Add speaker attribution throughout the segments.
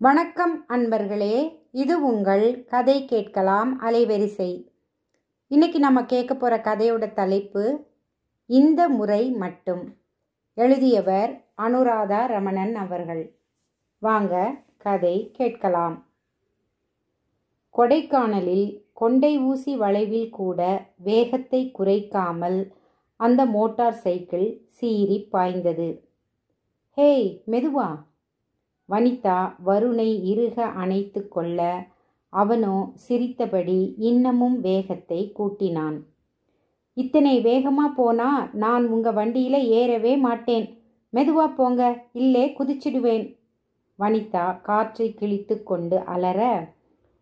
Speaker 1: வணக்கம் அன்பர்களே, இது உங்கள் கதை கேட்கலாம் அலைவரிசை. இன்னைக்கு நம்ம கேட்க போகிற கதையோட தலைப்பு இந்த முறை மட்டும். எழுதியவர் அனுராதா ரமணன் அவர்கள். வாங்க கதை கேட்கலாம். கொடைக்கானலில் கொண்டை ஊசி வளைவில் கூட வேகத்தை குறைக்காமல் அந்த மோட்டார் சைக்கிள் சீறி பாய்ந்தது. ஹேய், மெதுவா! வனிதா வருணை இறுக அணைத்து கொள்ள அவனோ சிரித்தபடி இன்னமும் வேகத்தை கூட்டினான். இத்தனை வேகமா போனா நான் உங்க வண்டியில ஏறவே மாட்டேன். மெதுவா போங்க, இல்லே குதிச்சிடுவேன். வனிதா காற்றை கிழித்து கொண்டு அலற,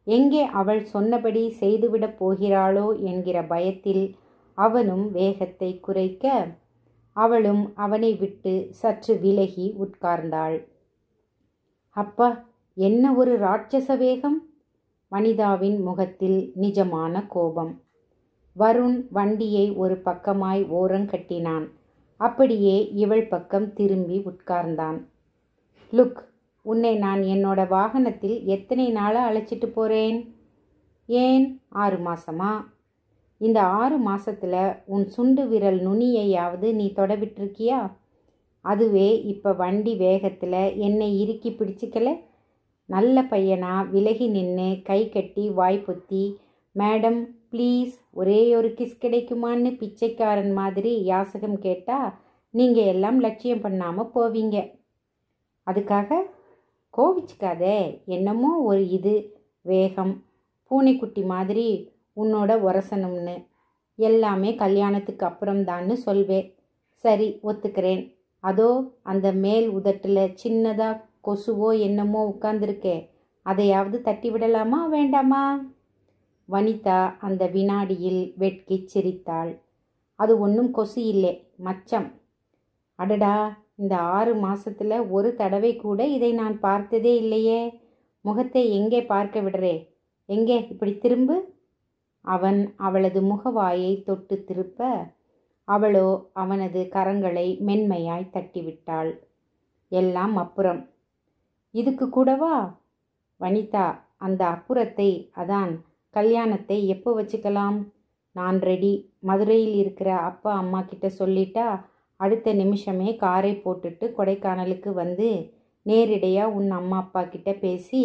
Speaker 1: எங்கே அவள் சொன்னபடி செய்துவிடப் போகிறாளோ என்கிற பயத்தில் அவனும் வேகத்தை குறைக்க அவளும் அவனை விட்டு சற்று விலகி உட்கார்ந்தாள். அப்பா, என்ன ஒரு ராட்சச வேகம்! வனிதாவின் முகத்தில் நிஜமான கோபம். வருண் வண்டியை ஒரு பக்கமாய் ஓரங்கட்டினான். அப்படியே இவள் பக்கம் திரும்பி உட்கார்ந்தான். லுக், உன்னை நான் என்னோட வாகனத்தில் எத்தனை நாளா அழைச்சிட்டு போறேன்? ஏன் 6 மாசமா? இந்த 6 மாசத்துல உன் சுண்டு விரல் நுனியையாவது நீ தொடவிட்டிருக்கியா? அதுவே இப்போ வண்டி வேகத்தில் என்னை இறுக்கி பிடிச்சிக்கல? நல்ல பையனா விலகி நின்று கை கட்டி வாய் பொத்தி, மேடம் ப்ளீஸ் ஒரே ஒரு கிஸ் கிடைக்குமான்னு பிச்சைக்காரன் மாதிரி யாசகம் கேட்டால் நீங்கள் எல்லாம் லட்சியம் பண்ணாமல் போவீங்க. அதுக்காக கோவிச்சுக்காதே. என்னமோ ஒரு வேகம், பூனைக்குட்டி மாதிரி உன்னோட உரசணும்னு. எல்லாமே கல்யாணத்துக்கு அப்புறம்தான்னு சொல்வேன். சரி, ஒத்துக்கிறேன். அதோ அந்த மேல் உதட்டில் சின்னதாக கொசுவோ என்னமோ உட்கார்ந்துருக்கே, அதையாவது தட்டி விடலாமா வேண்டாமா? வனிதா அந்த வினாடியில் வெட்கி சிரித்தாள். அது ஒன்றும் கொசு இல்லை, மச்சம். அடடா, இந்த 6 மாசத்துல ஒரு தடவை கூட இதை நான் பார்த்ததே இல்லையே. முகத்தை எங்கே பார்க்க விடுறே? எங்கே, இப்படி திரும்பு. அவன் அவளது முகவாயை தொட்டு திருப்ப அவளோ அவனது கரங்களை மென்மையாய் தட்டிவிட்டாள். எல்லாம் அப்புறம். இதுக்கு கூடவா? வனிதா, அந்த அப்புறத்தை, அதான் கல்யாணத்தை எப்போ வச்சுக்கலாம்? நான் ரெடி. மதுரையில் இருக்கிற அப்பா அம்மா கிட்ட சொல்லிட்டா அடுத்த நிமிஷமே காரை போட்டுட்டு கொடைக்கானலுக்கு வந்து நேரிடையாக உன் அம்மா அப்பா கிட்ட பேசி.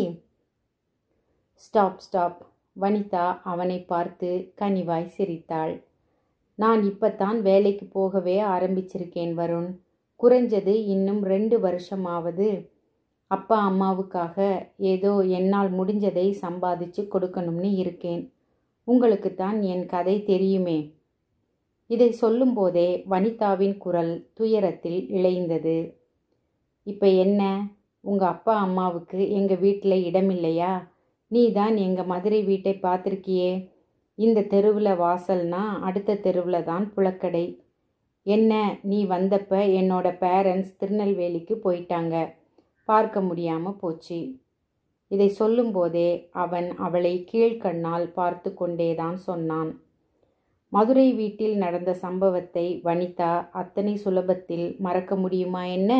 Speaker 1: ஸ்டாப். வனிதா அவனை பார்த்து கனிவாய் சிரித்தாள். நான் இப்பத்தான் வேலைக்கு போகவே ஆரம்பிச்சிருக்கேன் வருண். குறைஞ்சது இன்னும் 2 வருஷமாவது அப்பா அம்மாவுக்காக ஏதோ என்னால் முடிஞ்சதை சம்பாதிச்சு கொடுக்கணும்னு இருக்கேன். உங்களுக்குத்தான் என் கதை தெரியுமே. இதை சொல்லும்போதே வனிதாவின் குரல் துயரத்தில் இழைந்தது. இப்போ என்ன, உங்கள் அப்பா அம்மாவுக்கு எங்கள் வீட்டில் இடமில்லையா? நீ தான் எங்கள் மதுரை வீட்டை பார்த்துருக்கியே. இந்த தெருவில் வாசல்னா அடுத்த தெருவில் தான் புழக்கடை. என்ன, நீ வந்தப்ப என்னோட பேரண்ட்ஸ் திருநெல்வேலிக்கு போயிட்டாங்க. பார்க்க முடியாமல் போச்சு. இதை சொல்லும்போதே அவன் அவளை கீழ்கண்ணால் பார்த்து கொண்டேதான் சொன்னான். மதுரை வீட்டில் நடந்த சம்பவத்தை வனிதா அத்தனை சுலபத்தில் மறக்க முடியுமா என்ன?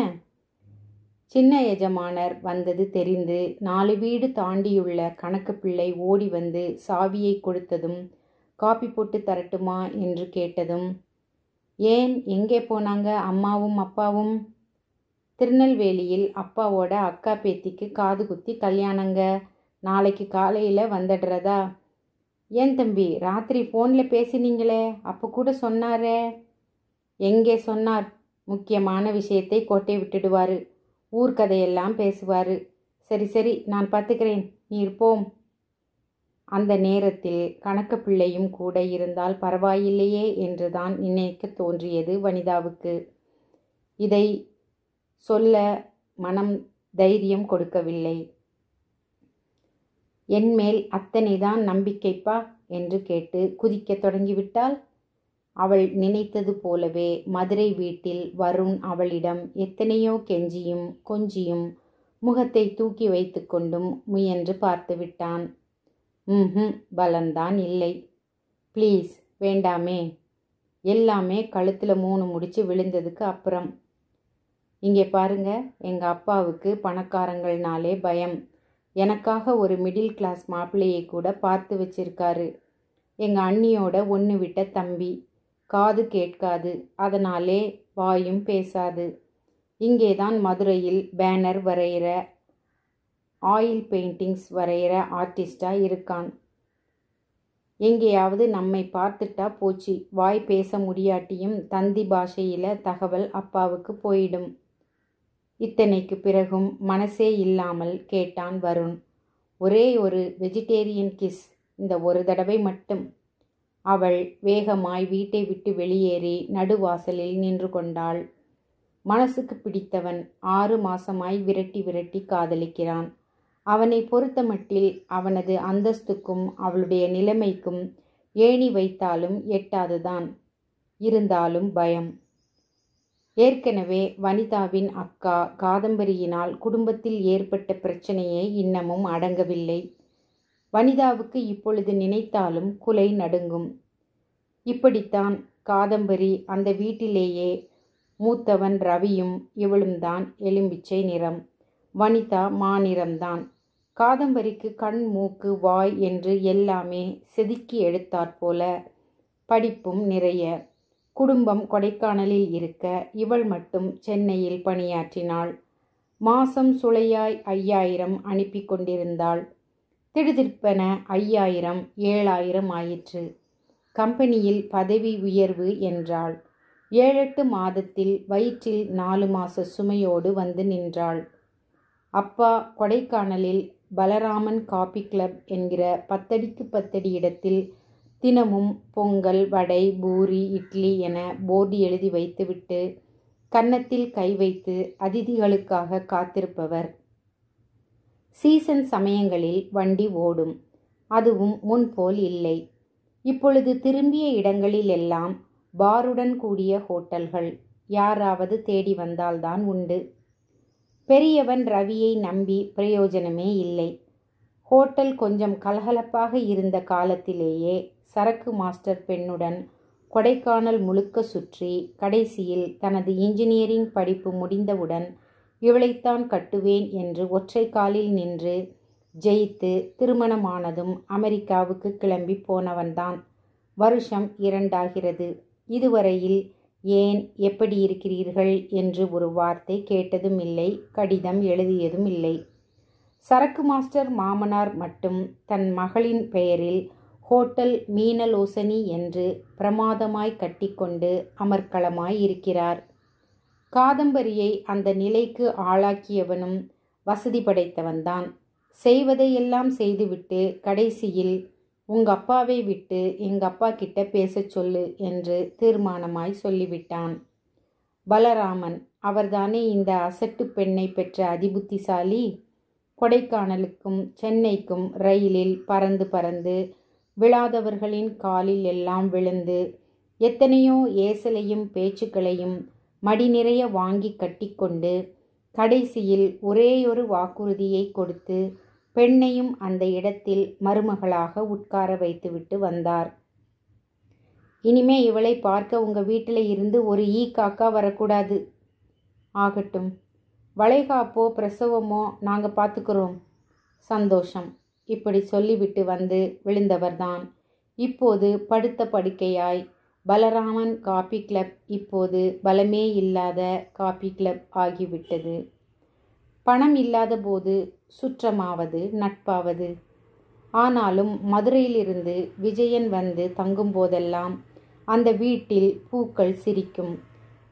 Speaker 1: சின்ன எஜமானர் வந்தது தெரிந்து 4 வீடு தாண்டியுள்ள கணக்கு பிள்ளை ஓடி வந்து சாவியை கொடுத்ததும், காப்பி போட்டு தரட்டுமா என்று கேட்டதும், ஏன், எங்கே போனாங்க அம்மாவும் அப்பாவும்? திருநெல்வேலியில் அப்பாவோட அக்கா பேத்திக்கு காது குத்தி கல்யாணங்க. நாளைக்கு காலையில் வந்துடுறதா? ஏன் தம்பி, ராத்திரி ஃபோனில் பேசினீங்களே, அப்போ கூட சொன்னாரே. எங்கே சொன்னார்? முக்கியமான விஷயத்தை கோட்டை விட்டுடுவார். ஊர்க்கதையெல்லாம் பேசுவார். சரி, நான் பார்த்துக்கிறேன், நீ இருப்போம். அந்த நேரத்தில் கணக்கு பிள்ளையும் கூட இருந்தால் பரவாயில்லையே என்றுதான் நினைக்க தோன்றியது வனிதாவுக்கு. இதை சொல்ல மனம் தைரியம் கொடுக்கவில்லை. என்மேல் அத்தனைதான் நம்பிக்கைப்பா என்று கேட்டு குதிக்க தொடங்கிவிட்டாள். அவள் நினைத்தது போலவே மதுரை வீட்டில் வருண் அவளிடம் எத்தனையோ கெஞ்சியும் கொஞ்சியும் முகத்தை தூக்கி வைத்து கொண்டும் முயன்று பார்த்து விட்டான். பலன்தான் இல்லை. ப்ளீஸ், வேண்டாமே. எல்லாமே கழுத்தில் 3 முடிச்சு விழுந்ததுக்கு அப்புறம். இங்கே பாருங்க, எங்கள் அப்பாவுக்கு பணக்காரங்கள்னாலே பயம். எனக்காக ஒரு மிடில் கிளாஸ் மாப்பிள்ளையை கூட பார்த்து வச்சிருக்காரு. எங்கள் அண்ணியோட ஒன்று விட்ட தம்பி. காது கேட்காது, அதனாலே வாயும் பேசாது. இங்கேதான் மதுரையில் பேனர் வரைகிற, ஆயில் பெயிண்டிங்ஸ் வரைகிற ஆர்டிஸ்டாக இருக்கான். எங்கேயாவது நம்மை பார்த்துட்டா போச்சு, வாய் பேச முடியாட்டியும் தந்தி பாஷையில் தகவல் அப்பாவுக்கு போயிடும். இத்தனைக்கு பிறகும் மனசே இல்லாமல் கேட்டான் வருண். ஒரே ஒரு வெஜிடேரியன் கிஸ், இந்த ஒரு தடவை மட்டும். அவள் வேகமாய் வீட்டை விட்டு வெளியேறி நடுவாசலில் நின்று கொண்டாள். மனசுக்கு பிடித்தவன் 6 மாசமாய் விரட்டி விரட்டி காதலிக்கிறான். அவனை பொறுத்தமட்டில் அவனது அந்தஸ்துக்கும் அவளுடைய நிலைமைக்கும் ஏணி வைத்தாலும் எட்டாதுதான். இருந்தாலும் பயம். ஏற்கனவே வனிதாவின் அக்கா காதம்பரியினால் குடும்பத்தில் ஏற்பட்ட பிரச்சனையே இன்னமும் அடங்கவில்லை. வனிதாவுக்கு இப்பொழுது நினைத்தாலும் குலை நடுங்கும். இப்படித்தான் காதம்பரி அந்த வீட்டிலேயே மூத்தவன் ரவியும் இவளும் தான் எலும்பிச்சை நிறம். வனிதா மாநிறம்தான். காதம்பரிக்கு கண் மூக்கு வாய் என்று எல்லாமே செதுக்கி எடுத்தாற்போல. படிப்பும் நிறைய. குடும்பம் கொடைக்கானலில் இருக்க இவள் மட்டும் சென்னையில் பணியாற்றினாள். மாசம் சுளையாய் 5000 அனுப்பி கொண்டிருந்தாள். திடுதிப்பென 5000 7000 ஆயிற்று. கம்பெனியில் பதவி உயர்வு என்றாள். 7-8 மாதத்தில் வயிற்றில் 4 மாச சுமையோடு வந்து நின்றாள். அப்பா கொடைக்கானலில் பலராமன் காபி கிளப் என்கிற 10 அடிக்கு 10 அடி இடத்தில் தினமும் பொங்கல், வடை, பூரி, இட்லி என போர்டு எழுதி வைத்துவிட்டு கன்னத்தில் கை வைத்து அதிதிகளுக்காக காத்திருப்பவர். சீசன் சமயங்களில் வண்டி ஓடும். அதுவும் முன்போல் இல்லை. இப்பொழுது திரும்பிய இடங்களில் எல்லாம் பாருடன் கூடிய ஹோட்டல்கள். யாராவது தேடி வந்தால்தான் உண்டு. பெரியவன் ரவியை நம்பி பிரயோஜனமே இல்லை. ஹோட்டல் கொஞ்சம் கலகலப்பாக இருந்த காலத்திலேயே சரக்கு மாஸ்டர் பெண்ணுடன் கொடைக்கானல் முழுக்க சுற்றி கடைசியில் தனது இன்ஜினியரிங் படிப்பு முடிந்தவுடன் இவளைத்தான் கட்டுவேன் என்று ஒற்றை காலில் நின்று ஜெயித்து திருமணமானதும் அமெரிக்காவுக்கு கிளம்பி போனவன்தான். வருஷம் 2 ஆகிறது. இதுவரையில் ஏன், எப்படி இருக்கிறீர்கள் என்று ஒரு வார்த்தை கேட்டதும் இல்லை, கடிதம் எழுதியதும் இல்லை. சரக்கு மாஸ்டர் மாமனார் மட்டும் தன் மகளின் பெயரில் ஹோட்டல் மீனலோசனி என்று பிரமாதமாய் கட்டிக்கொண்டு அமர்க்களமாய் இருக்கிறார். காதம்பரியை அந்த நிலைக்கு ஆளாக்கியவனும் வசதி படைத்தவன்தான். செய்வதையெல்லாம் செய்துவிட்டு கடைசியில் உங்க அப்பாவை விட்டு எங்க அப்பா கிட்ட பேசச் சொல்லு என்று தீர்மானமாய் சொல்லிவிட்டான். பலராமன் அவர்தானே இந்த அசட்டு பெண்ணை பெற்ற அதிபுத்திசாலி. கொடைக்கானலுக்கும் சென்னைக்கும் ரயிலில் பறந்து பறந்து விழாதவர்களின் காலில் எல்லாம் விழுந்து எத்தனையோ ஏசலையும் பேச்சுக்களையும் மடி நிறைய வாங்கி கட்டிக்கொண்டு கடைசியில் ஒரேயொரு வாக்குறுதியை கொடுத்து பெண்ணையும் அந்த இடத்தில் மருமகளாக உட்கார வைத்துவிட்டு வந்தார். இனிமே இவளை பார்க்க உங்க வீட்டில் இருந்து ஒரு ஈ காக்கா வரக்கூடாது. ஆகட்டும், வளைகாப்போ பிரசவமோ நாங்கள் பார்த்துக்கிறோம். சந்தோஷம். இப்படி சொல்லிவிட்டு வந்து விழுந்தவர்தான் இப்போது படுத்த படுக்கையாய் பலராமன் காபி கிளப் இப்போது பலமே இல்லாத காபி கிளப் ஆகிவிட்டது. பணம் இல்லாத போது சுற்றமாவது நட்பாவது. ஆனாலும் மதுரையிலிருந்து விஜயன் வந்து தங்கும் போதெல்லாம் அந்த வீட்டில் பூக்கள் சிரிக்கும்.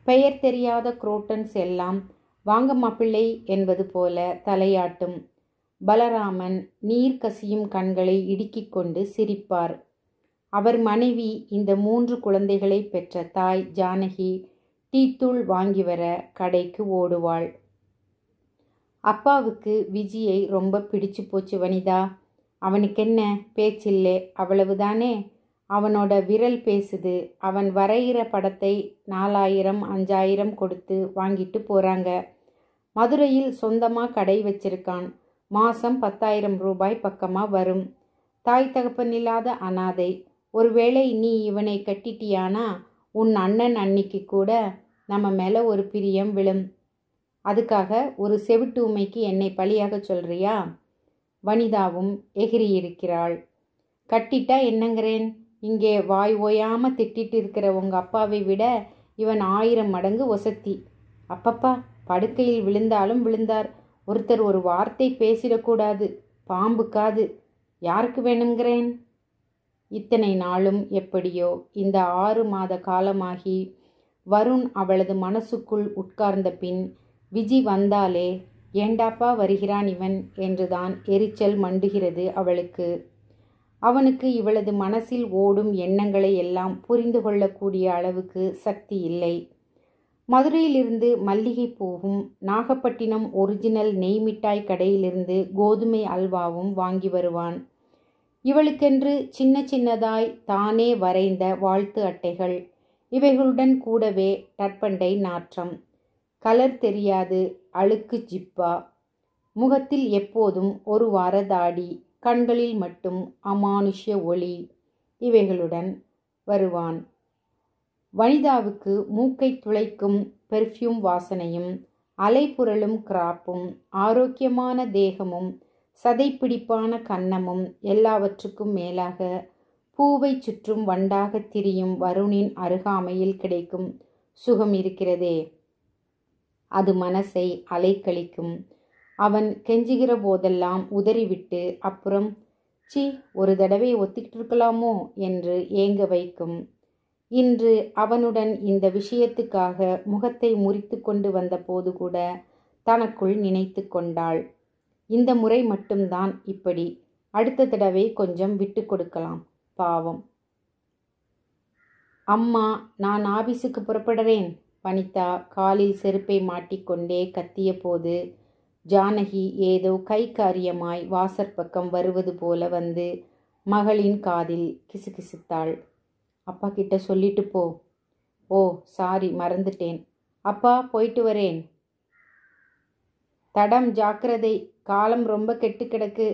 Speaker 1: பெயர் தெரியாத குரோட்டன்ஸ் எல்லாம் வாங்க மாப்பிள்ளை என்பது போல தலையாட்டும். பலராமன் நீர் கசியும் கண்களை இடுக்கிக் கொண்டு சிரிப்பார். அவர் மனைவி இந்த 3 குழந்தைகளை பெற்ற தாய் ஜானகி டீத்தூள் வாங்கி வர கடைக்கு ஓடுவாள். அப்பாவுக்கு விஜயை ரொம்ப பிடிச்சு போச்சு வனிதா. அவனுக்கென்ன பேச்சில்லை, அவ்வளவுதானே. அவனோட விரல் பேசுது. அவன் வரைகிற படத்தை 4000 5000 கொடுத்து வாங்கிட்டு போகிறாங்க. மதுரையில் சொந்தமாக கடை வச்சிருக்கான். மாதம் 10,000 ரூபாய் பக்கமாக வரும். தாய் தகப்பன் இல்லாத அனாதை. ஒருவேளை நீ இவனை கட்டிட்டியானா உன் அண்ணன் அன்னிக்கு கூட நம்ம மேலே ஒரு பிரியம் விழும். அதுக்காக ஒரு செவிட்டு ஊமைக்கு என்னை பழியாக சொல்றியா? வனிதாவும் எகிரியிருக்கிறாள். கட்டிட்டா என்னங்கிறேன், இங்கே வாய் ஓயாம திட்டிட்டு இருக்கிற உங்க அப்பாவை விட இவன் 1000 மடங்கு ஒசத்தி. அப்பப்பா, படுக்கையில் விழுந்தாலும் விழுந்தார், ஒருத்தர் ஒரு வார்த்தை பேசிடக்கூடாது, பாம்பு காது. யாருக்கு வேணுங்கிறேன்? இத்தனை நாளும் எப்படியோ இந்த 6 மாத காலமாகி வருண் அவளது மனசுக்குள் உட்கார்ந்த பின் விஜி வந்தாலே ஏண்டாப்பா வருகிறான் இவன் என்றுதான் எரிச்சல் மண்டுகிறது அவளுக்கு. அவனுக்கு இவளது மனசில் ஓடும் எண்ணங்களை எல்லாம் புரிந்து கொள்ளக்கூடிய அளவுக்கு சக்தி இல்லை. மதுரையிலிருந்து மல்லிகை பூவும் நாகப்பட்டினம் ஒரிஜினல் நெய் மிட்டாய் கடையிலிருந்து கோதுமை அல்வாவும் வாங்கி வருவான். இவளுக்கென்று சின்ன சின்னதாய் தானே வரைந்த வாழ்த்து அட்டைகள். இவைகளுடன் கூடவே டர்பண்டை நாற்றம், கலர் தெரியாது அழுக்கு ஜிப்பா, முகத்தில் எப்போதும் ஒரு வார தாடி, கண்களில் மட்டும் அமானுஷ்ய ஒளி. இவைகளுடன் வருவான். வனிதாவுக்கு மூக்கை துளைக்கும் பெர்ஃப்யூம் வாசனையும், அலைப்புரளும் கிராப்பும், ஆரோக்கியமான தேகமும், சதைப்பிடிப்பான கன்னமும், எல்லாவற்றுக்கும் மேலாக பூவை சுற்றும் வண்டாக திரியும் வருணின் அருகாமையில் கிடைக்கும் சுகம் இருக்கிறதே, அது மனசை அலைக்கழிக்கும். அவன் கெஞ்சுகிற போதெல்லாம் உதறிவிட்டு அப்புறம் சி ஒரு தடவை ஒத்திக்கிட்டு இருக்கலாமோ என்று ஏங்க வைக்கும். இன்று அவனுடன் இந்த விஷயத்துக்காக முகத்தை முறித்து கொண்டு வந்த போது கூட தனக்குள் நினைத்து கொண்டாள், இந்த முறை மட்டும்தான் இப்படி, அடுத்த தடவை கொஞ்சம் விட்டு கொடுக்கலாம், பாவம். அம்மா, நான் ஆபீஸுக்கு புறப்படுறேன். வனிதா காலில் செருப்பை மாட்டிக்கொண்டே கத்திய போது ஜானகி ஏதோ கை காரியமாய் வாசற்பக்கம் வருவது போல வந்து மகளின் காதில் கிசுகிசுத்தாள். அப்பா கிட்ட சொல்லிட்டு போ. ஓ சாரி, மறந்துட்டேன். அப்பா, போயிட்டு வரேன். தடம் ஜாக்கிரதை, காலம் ரொம்ப கெட்டு கிடக்கு.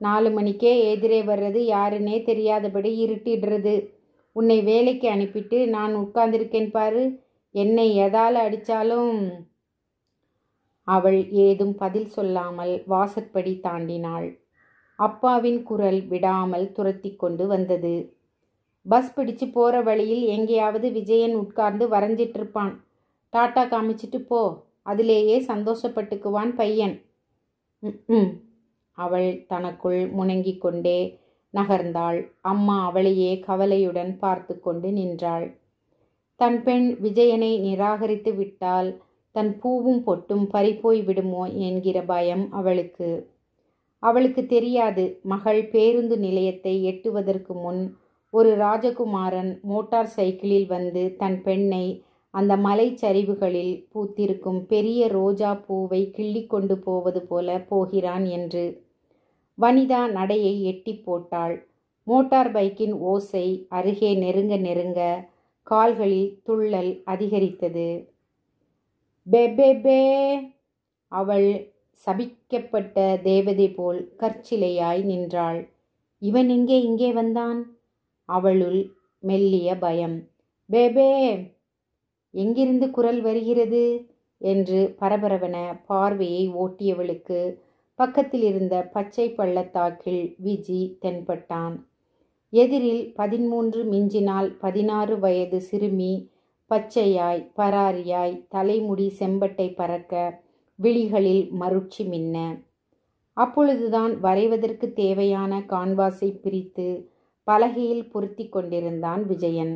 Speaker 1: 4 மணிக்கே எதிரே வர்றது யாருன்னே தெரியாதபடி இருட்டிடுறது. உன்னை வேலைக்கு அனுப்பிட்டு நான் உட்கார்ந்திருக்கேன் பாரு, என்னை எதால அடித்தாலும். அவள் ஏதும் பதில் சொல்லாமல் வாசற்படி தாண்டினாள். அப்பாவின் குரல் விடாமல் துரத்தி கொண்டு வந்தது. பஸ் பிடிச்சு போகிற வழியில் எங்கேயாவது விஜயன் உட்கார்ந்து வரைஞ்சிட்டு இருப்பான், டாட்டா காமிச்சிட்டு போ, அதிலேயே சந்தோஷப்பட்டுக்குவான் பையன். அவள் தனக்குள் முணங்கிக் கொண்டே நகர்ந்தாள். அம்மா அவளையே கவலையுடன் பார்த்து கொண்டு நின்றாள். தன் பெண் விஜயனை நிராகரித்து விட்டால் தன் பூவும் பொட்டும் பறிப்போய் விடுமோ என்கிற பயம் அவளுக்கு. அவளுக்கு தெரியாது, மகள் பேருந்து நிலையத்தை எட்டுவதற்கு முன் ஒரு ராஜகுமாரன் மோட்டார் சைக்கிளில் வந்து தன் பெண்ணை அந்த மலைச்சரிவுகளில் பூத்திருக்கும் பெரிய ரோஜா பூவை கிள்ளி கொண்டு போவது போல போகிறான் என்று. வனிதா நடையை எட்டி போட்டாள். மோட்டார் பைக்கின் ஓசை அருகே நெருங்க நெருங்க கால்களில் துள்ளல் அதிகரித்தது. பெபெபே! அவள் சபிக்கப்பட்ட தேவதை போல் கற்சிலையாய் நின்றாள். இவன் எங்கே இங்கே வந்தான்? அவளுள் மெல்லிய பயம். பேபே! எங்கிருந்து குரல் வருகிறது என்று பரபரவென பார்வையை ஓட்டியவளுக்கு பக்கத்தில் இருந்த பச்சை பள்ளத்தாக்கில் விஜி தென்பட்டான். எதிரில் 13 மிஞ்சினால் 16 வயது சிறுமி, பச்சையாய் பராரியாய், தலைமுடி செம்பட்டை பறக்க, விழிகளில் மருட்சி மின்ன. அப்பொழுதுதான் வரைவதற்கு தேவையான கான்வாஸை பிரித்து பலகையில் பொருத்தி கொண்டிருந்தான் விஜயன்.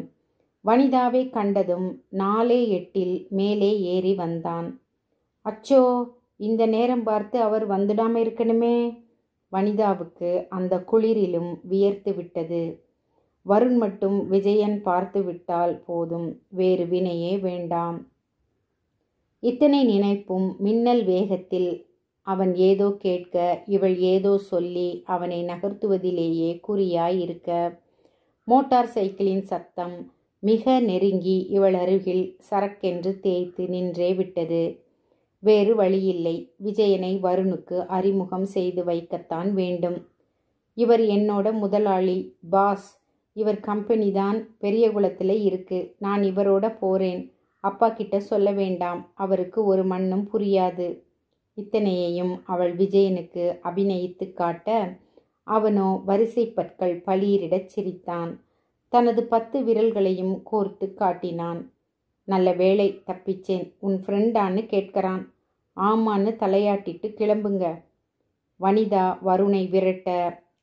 Speaker 1: வனிதாவை கண்டதும் 4:08 மேலே ஏறி வந்தான். அச்சோ, இந்த நேரம் பார்த்து அவர் வந்துடாம இருக்கணுமே. வனிதாவுக்கு அந்த குளிரிலும் வியர்த்து விட்டது. வருண் மட்டும் விஜயன் பார்த்து விட்டால் போதும், வேறு வினையே வேண்டாம். இத்தனை நினைப்பும் மின்னல் வேகத்தில் அவன் ஏதோ கேட்க, இவள் ஏதோ சொல்லி அவனை நகர்த்துவதிலேயே குறியாய் இருக்க, மோட்டார் சைக்கிளின் சத்தம் மிக நெருங்கி இவள் அருகில் சரக்கென்று தேய்த்து நின்றே விட்டது. வேறு வழியில்லை, விஜயனை வருணுக்கு அறிமுகம் செய்து வைக்கத்தான் வேண்டும். இவர் என்னோட முதலாளி, பாஸ். இவர் கம்பெனி தான் பெரியகுளத்தில் இருக்கு. நான் இவரோட போகிறேன். அப்பா கிட்ட சொல்ல வேண்டாம், அவருக்கு ஒரு மண்ணும் புரியாது. இத்தனையையும் அவள் விஜயனுக்கு அபிநயித்து காட்ட அவனோ வரிசை பற்கள் பளீரிடச் சிரித்தான். தனது 10 விரல்களையும் கோர்த்து காட்டினான். நல்ல வேளை தப்பிச்சேன். உன் ஃப்ரெண்டான்னு கேட்கறான். ஆமான்னு தலையாட்டிட்டு கிளம்புங்க. வனிதா வருணை விரட்ட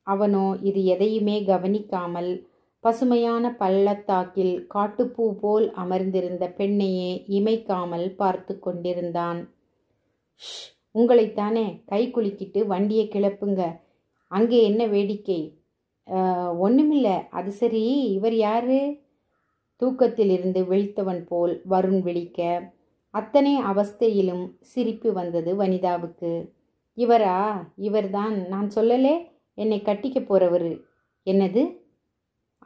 Speaker 1: அவனோ இது எதையுமே கவனிக்காமல் பசுமையான பள்ளத்தாக்கில் காட்டுப்பூ போல் அமர்ந்திருந்த பெண்ணையே இமைக்காமல் பார்த்து கொண்டிருந்தான். ஷ், உங்களைத்தானே, கை குலுக்கிட்டு வண்டியை கிளப்புங்க. அங்கே என்ன வேடிக்கை? ஒன்றுமில்ல. அது சரி, இவர் யாரு? தூக்கத்தில் இருந்து விழித்தவன் போல் வருண் விழிக்க அத்தனை அவஸ்தையிலும் சிரிப்பு வந்தது வனிதாவுக்கு. இவரா? இவர்தான் நான் சொல்லலே, என்னை கட்டிக்க போறவரு. என்னது?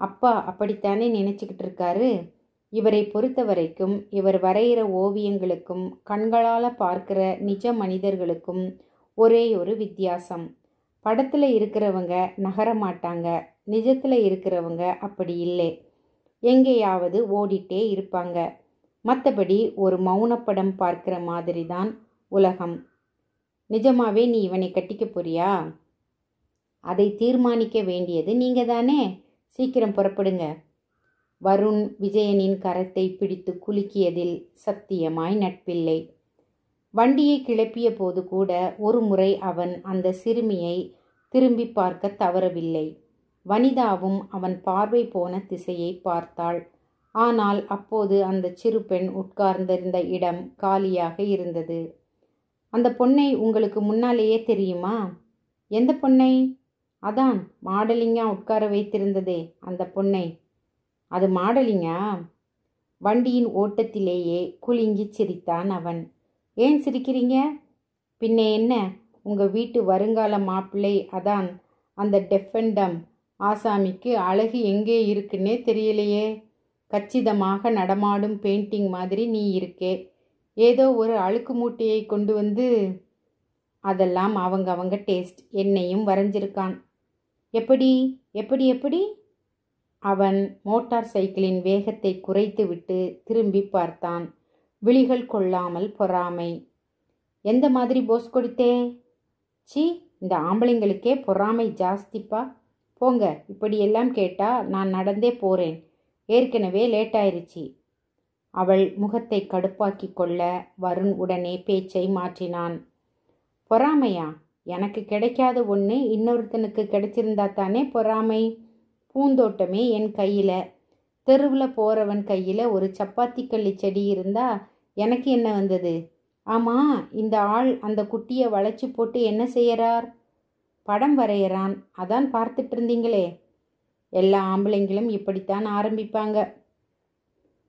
Speaker 1: அப்பா அப்படித்தானே நினைச்சுக்கிட்டு இருக்காரு. இவரை பொறுத்த வரைக்கும் இவர் வரைகிற ஓவியங்களுக்கும் கண்களால் பார்க்கிற நிஜ மனிதர்களுக்கும் ஒரே ஒரு வித்தியாசம். படத்தில் இருக்கிறவங்க நகர மாட்டாங்க, நிஜத்தில் இருக்கிறவங்க அப்படி இல்லை, எங்கேயாவது ஓடிட்டே இருப்பாங்க. மற்றபடி ஒரு மௌனப்படம் பார்க்கிற மாதிரி தான் உலகம். நிஜமாவே நீ இவனை கட்டிக்க போறியா? அதை தீர்மானிக்க வேண்டியது நீங்க தானே. சீக்கிரம் புறப்படுங்க. வருண் விஜயனின் கரத்தை பிடித்து குலுக்கியதில் சத்தியமாய் நட்பில்லை. வண்டியை கிளப்பிய போது கூட ஒரு முறை அவன் அந்த சிறுமியை திரும்பி பார்க்க தவறவில்லை. வனிதாவும் அவன் பார்வை போன திசையை பார்த்தாள். ஆனால் அப்போது அந்த சிறு பெண் உட்கார்ந்திருந்த இடம் காலியாக இருந்தது. அந்த பொண்ணை உங்களுக்கு முன்னாலேயே தெரியுமா? எந்த பொண்ணை? அதான் மாடலிங்கா உட்கார வைத்திருந்ததே அந்த பொண்ணை. அது மாடலிங்கா? வண்டியின் ஓட்டத்திலேயே குலுங்கி சிரித்தான் அவன். ஏன் சிரிக்கிறீங்க? பின்ன என்ன, உங்கள் வீட்டு வருங்கால மாப்பிள்ளை. அதான் அந்த டெஃபெண்டம் ஆசாமிக்கு அழகு எங்கே இருக்குன்னே தெரியலையே. கச்சிதமாக நடமாடும் பெயிண்டிங் மாதிரி நீ இருக்கே. ஏதோ ஒரு அழுக்கு மூட்டையை கொண்டு வந்து. அதெல்லாம் அவங்க டேஸ்ட். என்னையும் வரைஞ்சிருக்கான். எப்படி எப்படி எப்படி? அவன் மோட்டார் சைக்கிளின் வேகத்தை குறைத்துவிட்டு திரும்பி பார்த்தான். விழிகள் கொள்ளாமல் பொறாமை. எந்த மாதிரி போஸ் கொடுத்தே? சி, இந்த ஆம்பளைங்களுக்கே பொறாமை ஜாஸ்திப்பா. போங்க, இப்படியெல்லாம் கேட்டா நான் நடந்தே போகிறேன். ஏற்கனவே லேட் ஆயிருச்சு. அவள் முகத்தை கடுப்பாக்கி கொள்ள வருண் உடனே பேச்சை மாற்றினான். பொறாமையா? எனக்கு கிடைக்காத ஒன்று இன்னொருத்தனுக்கு கிடைச்சிருந்தா தானே பொறாமை. பூந்தோட்டமே என் கையில், தெருவில் போகிறவன் கையில் ஒரு சப்பாத்தி கள்ளி செடி இருந்தா எனக்கு என்ன வந்தது? ஆமாம், இந்த ஆள் அந்த குட்டியை வளைச்சி போட்டு என்ன செய்யறார்? படம் வரைகிறான். அதான் பார்த்துட்டு இருந்தீங்களே. எல்லா ஆம்பளைங்களும் இப்படித்தான் ஆரம்பிப்பாங்க.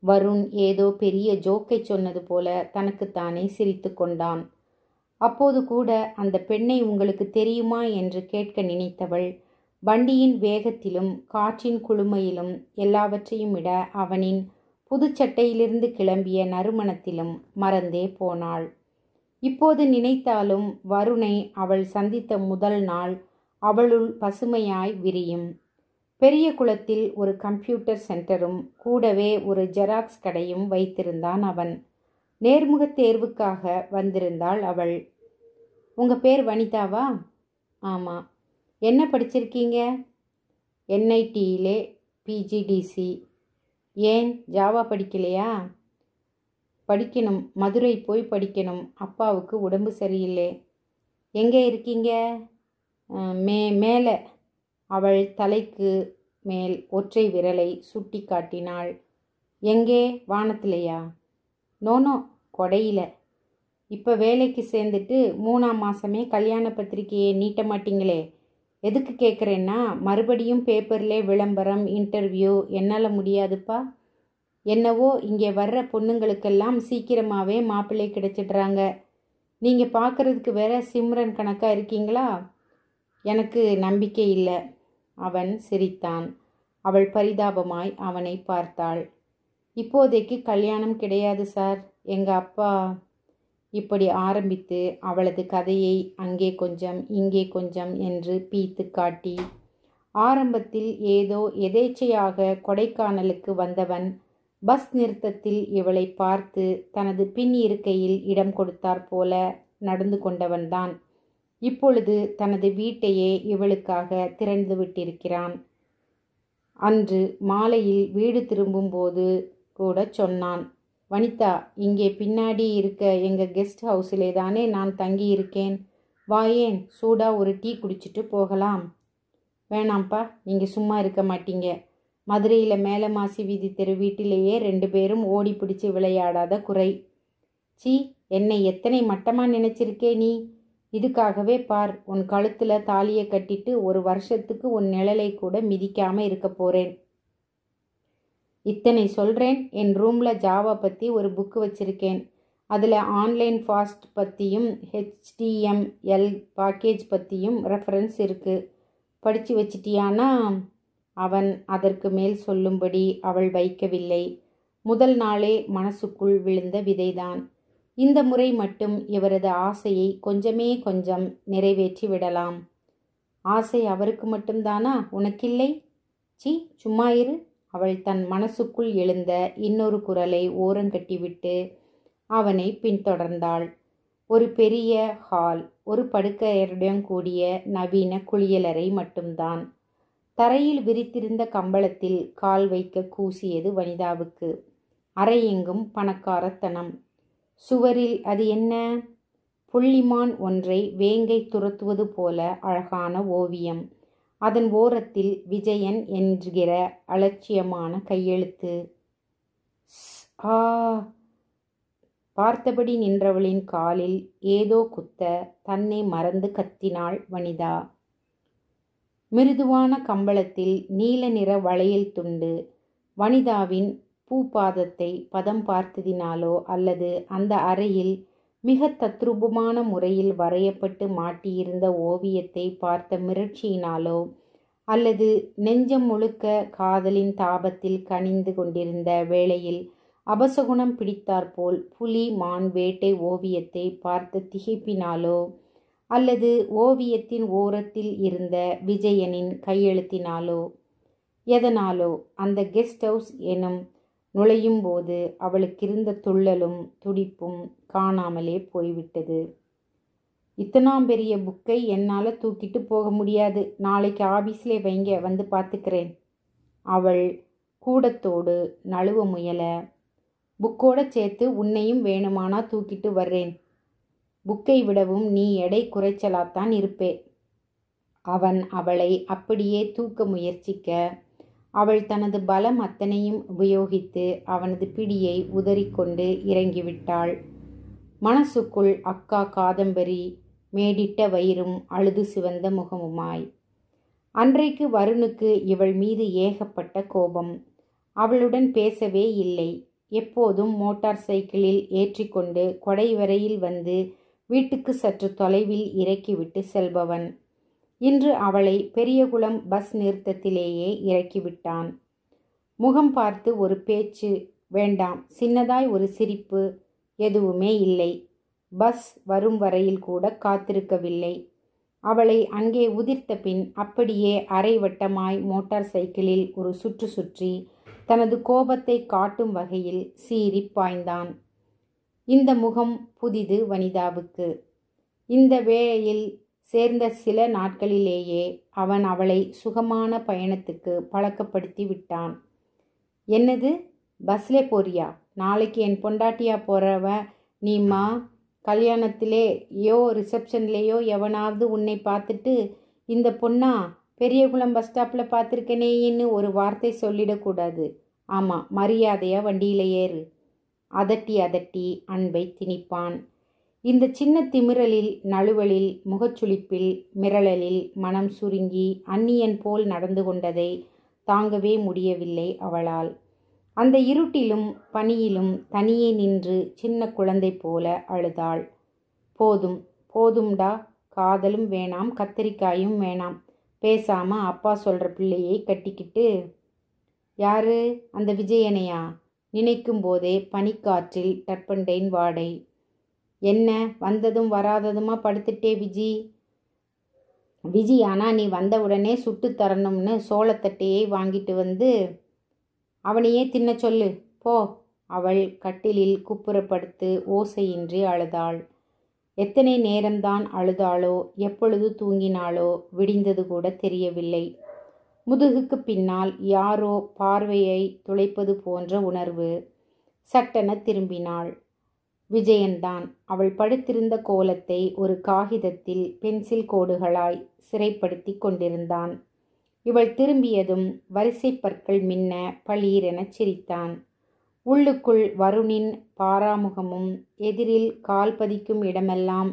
Speaker 1: வருண் ஏதோ பெரிய ஜோக்கை சொன்னது போல தனக்குத்தானே சிரித்து கொண்டான். அப்போது கூட அந்த பெண்ணை உங்களுக்கு தெரியுமா என்று கேட்க நினைத்தவள் வண்டியின் வேகத்திலும் காற்றின் குளுமையிலும் எல்லாவற்றையும் விட அவனின் புதுச்சட்டையிலிருந்து கிளம்பிய நறுமணத்திலும் மறந்தே போனாள். இப்போது நினைத்தாலும் வருணை அவள் சந்தித்த முதல் நாள் அவளுள் பசுமையாய் விரியும். பெரிய குளத்தில் ஒரு கம்ப்யூட்டர் சென்டரும் கூடவே ஒரு ஜெராக்ஸ் கடையும் வைத்திருந்தான் அவன். நேர்முகத் தேர்வுக்காக வந்திருந்தாள் அவள். உங்கள் பேர் வனிதாவா? ஆமாம். என்ன படிச்சிருக்கீங்க? என்ஐடியிலே பிஜிடிசி. ஏன் ஜாவா படிக்கலையா? படிக்கணும், மதுரை போய் படிக்கணும். அப்பாவுக்கு உடம்பு சரியில்லை. எங்கே இருக்கீங்க? மேலே. அவள் தலைக்கு மேல் ஒற்றை விரலை சுட்டி காட்டினாள். எங்கே? வானத்திலையா? நோனோ, கொடையில். இப்போ வேலைக்கு சேர்ந்துட்டு 3ஆம் மாதமே கல்யாண பத்திரிக்கையை நீட்ட மாட்டீங்களே. எதுக்கு கேட்குறேன்னா, மறுபடியும் பேப்பர்லே விளம்பரம், இன்டர்வியூ. என்னால் முடியாதுப்பா. என்னவோ இங்கே வர்ற பொண்ணுங்களுக்கெல்லாம் சீக்கிரமாகவே மாப்பிள்ளை கிடைச்சிடுறாங்க. நீங்கள் பார்க்குறதுக்கு வேற சிம்ரன் கணக்காக இருக்கீங்களா? எனக்கு நம்பிக்கை இல்லை. அவன் சிரித்தான். அவள் பரிதாபமாய் அவனை பார்த்தாள். இப்போதைக்கு கல்யாணம் கிடையாது சார். எங்கள் அப்பா. இப்படி ஆரம்பித்து அவளது கதையை அங்கே கொஞ்சம் இங்கே கொஞ்சம் என்று பீத்து காட்டி, ஆரம்பத்தில் ஏதோ எதேச்சையாக கொடைக்கானலுக்கு வந்தவன் பஸ் நிறுத்தத்தில் இவளை பார்த்து தனது பின் இருக்கையில் இடம் கொடுத்தார் போல நடந்து கொண்டவன்தான். இப்பொழுது தனது வீட்டையே இவளுக்காக திறந்து விட்டிருக்கிறான். அன்று மாலையில் வீடு திரும்பும்போது கூட சொன்னான், வனிதா, இங்கே பின்னாடி இருக்க எங்கள் கெஸ்ட் ஹவுஸிலே தானே நான் தங்கியிருக்கேன். வாயேன், சூடா ஒரு டீ குடிச்சிட்டு போகலாம். வேணாம்ப்பா, நீங்கள் சும்மா இருக்க மாட்டீங்க. மதுரையில் மேலமாசி வீதி தெரு வீட்டிலேயே 2 பேரும் ஓடி பிடிச்சி விளையாடாத குறை. சீ, என்னை எத்தனை மட்டமாக நினைச்சிருக்கே நீ. இதுக்காகவே பார், உன் கழுத்தில் தாலியை கட்டிட்டு 1 வருஷத்துக்கு உன் நிழலை கூட மிதிக்காமல் இருக்க போகிறேன். இத்தனை சொல்கிறேன். என் ரூமில் ஜாவா பற்றி ஒரு புக்கு வச்சுருக்கேன். அதில் ஆன்லைன் ஃபாஸ்ட் பற்றியும் HTML பேக்கேஜ் பற்றியும் ரெஃபரன்ஸ் இருக்குது. படித்து வச்சிட்டியானா? அவன் அதற்கு மேல் சொல்லும்படி அவள் வைக்கவில்லை. முதல் நாளே மனசுக்குள் விழுந்த விதைதான். இந்த முறை மட்டும் இவரது ஆசையை கொஞ்சம் நிறைவேற்றி விடலாம். ஆசை அவருக்கு மட்டும்தானா, உனக்கில்லை? சி, சும்மா இரு. அவள் தன் மனசுக்குள் எழுந்த இன்னொரு குரலை ஓரங்கட்டிவிட்டு அவனை பின்தொடர்ந்தாள். ஒரு பெரிய ஹால், ஒரு படுக்கையருடன் கூடிய நவீன குளியலறை மட்டும்தான். தரையில் விரித்திருந்த கம்பளத்தில் கால் வைக்க கூசியது வனிதாவுக்கு. அறையெங்கும் பணக்காரத்தனம். சுவரில் அது என்ன? புள்ளிமான் ஒன்றை வேங்கை துரத்துவது போல அழகான ஓவியம். அதன் ஓரத்தில் விஜயன் என்கிற அலட்சியமான கையெழுத்து. ஆ! பார்த்தபடி நின்றவளின் காலில் ஏதோ குத்த தன்னை மறந்து கத்தினாள் வனிதா. மிருதுவான கம்பளத்தில் நீல நிற வளையல் துண்டு. வனிதாவின் பூபாதத்தை பதம் பார்த்ததினாலோ அல்லது அந்த அறையில் மிக தத்ரூபமான முறையில் வரையப்பட்டு மாட்டியிருந்த ஓவியத்தை பார்த்த மிரட்சியினாலோ அல்லது நெஞ்சம் முழுக்க காதலின் தாபத்தில் கனிந்து கொண்டிருந்த வேளையில் அபசகுணம் பிடித்தாற்போல் புலி மான் வேட்டை ஓவியத்தை பார்த்த திகைப்பினாலோ அல்லது ஓவியத்தின் ஓரத்தில் இருந்த விஜயனின் கையெழுத்தினாலோ எதனாலோ அந்த கெஸ்ட் ஹவுஸ் எனும் நுழையும் போது அவளுக்கிருந்த துள்ளலும் துடிப்பும் காணாமலே போய்விட்டது. இத்தனாம் பெரிய புக்கை என்னால் தூக்கிட்டு போக முடியாது. நாளைக்கு ஆபீஸ்லே வைங்க, வந்து பார்த்துக்கிறேன். அவள் கூடத்தோடு நழுவ முயல. புக்கோட சேர்த்து உன்னையும் வேணுமானா தூக்கிட்டு வர்றேன். புக்கை விடவும் நீ எடை குறைச்சலாத்தான் இருப்பே. அவன் அவளை அப்படியே தூக்க முயற்சிக்க அவள் தனது பலம் அத்தனையும் உபயோகித்து அவனது பிடியை உதறிக்கொண்டு இறங்கிவிட்டாள். மனசுக்குள் அக்கா காதம்பரி மேடிட்ட வயிறும் அழுது சிவந்த முகமுமாய். அன்றைக்கு வருணுக்கு இவள் மீது ஏகப்பட்ட கோபம். அவளுடன் பேசவே இல்லை. எப்போதும் மோட்டார் சைக்கிளில் ஏற்றிக்கொண்டு கொடை வரையில் வந்து வீட்டுக்கு சற்று தொலைவில் இறக்கிவிட்டு செல்பவன் இன்று அவளை பெரியகுளம் பஸ் நிறுத்தத்திலேயே இறக்கிவிட்டான். முகம் பார்த்து ஒரு பேச்சு வேண்டாம், சின்னதாய் ஒரு சிரிப்பு, எதுவுமே இல்லை. பஸ் வரும் வரையில் கூட காத்திருக்கவில்லை. அவளை அங்கே உதிர்த்த பின் அப்படியே அரை வட்டமாய் மோட்டார் சைக்கிளில் ஒரு சுற்று சுற்றி தனது கோபத்தை காட்டும் வகையில் சீறி பாய்ந்தான். இந்த முகம் புதிது வனிதாவுக்கு. இந்த வேளையில் சேர்ந்த சில நாட்களிலேயே அவன் அவளை சுகமான பயணத்துக்கு பழக்கப்படுத்தி விட்டான். என்னது, பஸ்லே போறியா? நாளைக்கு என் பொண்டாட்டியா போறவ நீம்மா. கல்யாணத்திலேயோ ரிசப்ஷன்லேயோ எவனாவது உன்னை பார்த்துட்டு இந்த பொண்ணா பெரியகுளம் பஸ் ஸ்டாப்பில் பார்த்துருக்கனேன்னு ஒரு வார்த்தை சொல்லிடக்கூடாது. ஆமாம், மரியாதையா வண்டியில் ஏறு. அதட்டி அன்பை திணிப்பான். இந்த சின்ன திமிரலில், நழுவலில், முகச்சுளிப்பில், மிரளலில் மனம் சுருங்கி அந்நியன் போல் நடந்து கொண்டதை தாங்கவே முடியவில்லை அவளால். அந்த இருட்டிலும் பனியிலும் தனியே நின்று சின்ன குழந்தை போல அழுதாள். போதும் போதும்டா, காதலும் வேணாம், கத்தரிக்காயும் வேணாம். பேசாம அப்பா சொல்கிற பிள்ளையை கட்டிக்கிட்டு. யாரு, அந்த விஜயனையா? நினைக்கும் போதே பனிக்காற்றில் டர்பண்டைன் வாடை. என்ன வந்ததும் வராததுமா படுத்துட்டே விஜி? ஆனால் நீ வந்த உடனே சுட்டு தரணும்னு சோளத்தட்டையை வாங்கிட்டு வந்து அவனையே தின்ன சொல்லு போ. அவள் கட்டிலில் குப்புறப்படுத்து ஓசையின்றி அழுதாள். எத்தனை நேரம்தான் அழுதாளோ, எப்பொழுது தூங்கினாளோ, விடிந்தது கூட தெரியவில்லை. முதுகுக்கு பின்னால் யாரோ பார்வையை துளைப்பது போன்ற உணர்வு. சட்டென திரும்பினாள். விஜயன்தான். அவள் படுத்திருந்த கோலத்தை ஒரு காகிதத்தில் பென்சில் கோடுகளாய் சிறைப்படுத்தி கொண்டிருந்தான். இவள் திரும்பியதும் வரிசை பற்கள் மின்ன பளீரெனச் சிரித்தான். உள்ளுக்குள் வருணின் பாராமுகமும் எதிரில் கால் பதிக்கும் இடமெல்லாம்